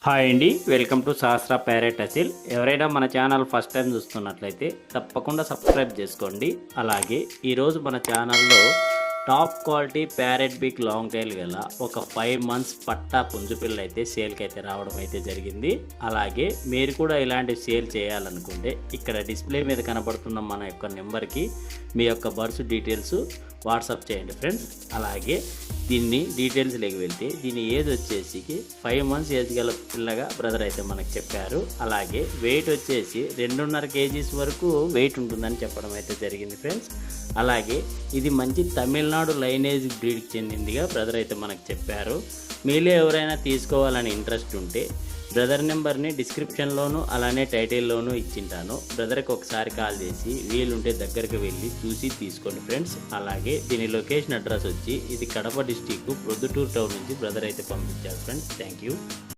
Hi అండి, welcome to Sahasra parrot Aseel. ఎవరైనా మన ఛానల్ ఫస్ట్ టైం చూస్తున్నట్లయితే తప్పకుండా సబ్స్క్రైబ్ చేసుకోండి. అలాగే ఈరోజు మన ఛానల్లో top quality parrot big long tail గల ఒక 5 months పట్టా పుంజు పిల్ల అయితే సేల్కి అయితే రావడం అయితే జరిగింది. అలాగే మీరు కూడా ఇలాంటి సేల్ చేయాలనుకుంటే ఇక్కడ డిస్ప్లే మీద కనబడుతున్న మన యొక్క నెంబర్కి మీ యొక్క బర్డ్స్ డీటెయిల్స్ వాట్సాప్ చేయండి ఫ్రెండ్స్. అలాగే దీన్ని డీటెయిల్స్లోకి వెళ్తే దీని ఏజ్ వచ్చేసి 5 months ఏజ్ గల పిల్లగా బ్రదర్ అయితే మనకు చెప్పారు. అలాగే వెయిట్ వచ్చేసి 2.5 kgs వరకు వెయిట్ ఉంటుందని చెప్పడం అయితే జరిగింది ఫ్రెండ్స్. అలాగే ఇది మంచి తమిళనాడు లైనేజ్ బ్రీడ్కి చెందిందిగా బ్రదర్ అయితే మనకు చెప్పారు. మీలో ఎవరైనా తీసుకోవాలని ఇంట్రెస్ట్ ఉంటే బ్రదర్ నెంబర్ని డిస్క్రిప్షన్లోను అలానే టైటిల్లోనూ ఇచ్చింటాను. బ్రదర్కి ఒకసారి కాల్ చేసి వీలుంటే దగ్గరికి వెళ్ళి చూసి తీసుకోండి ఫ్రెండ్స్. అలాగే దీని లొకేషన్ అడ్రస్ వచ్చి ఇది కడప డిస్టిక్ ప్రొద్దుటూరు టౌన్ నుంచి బ్రదర్ అయితే పంపించారు ఫ్రెండ్స్. Thank you.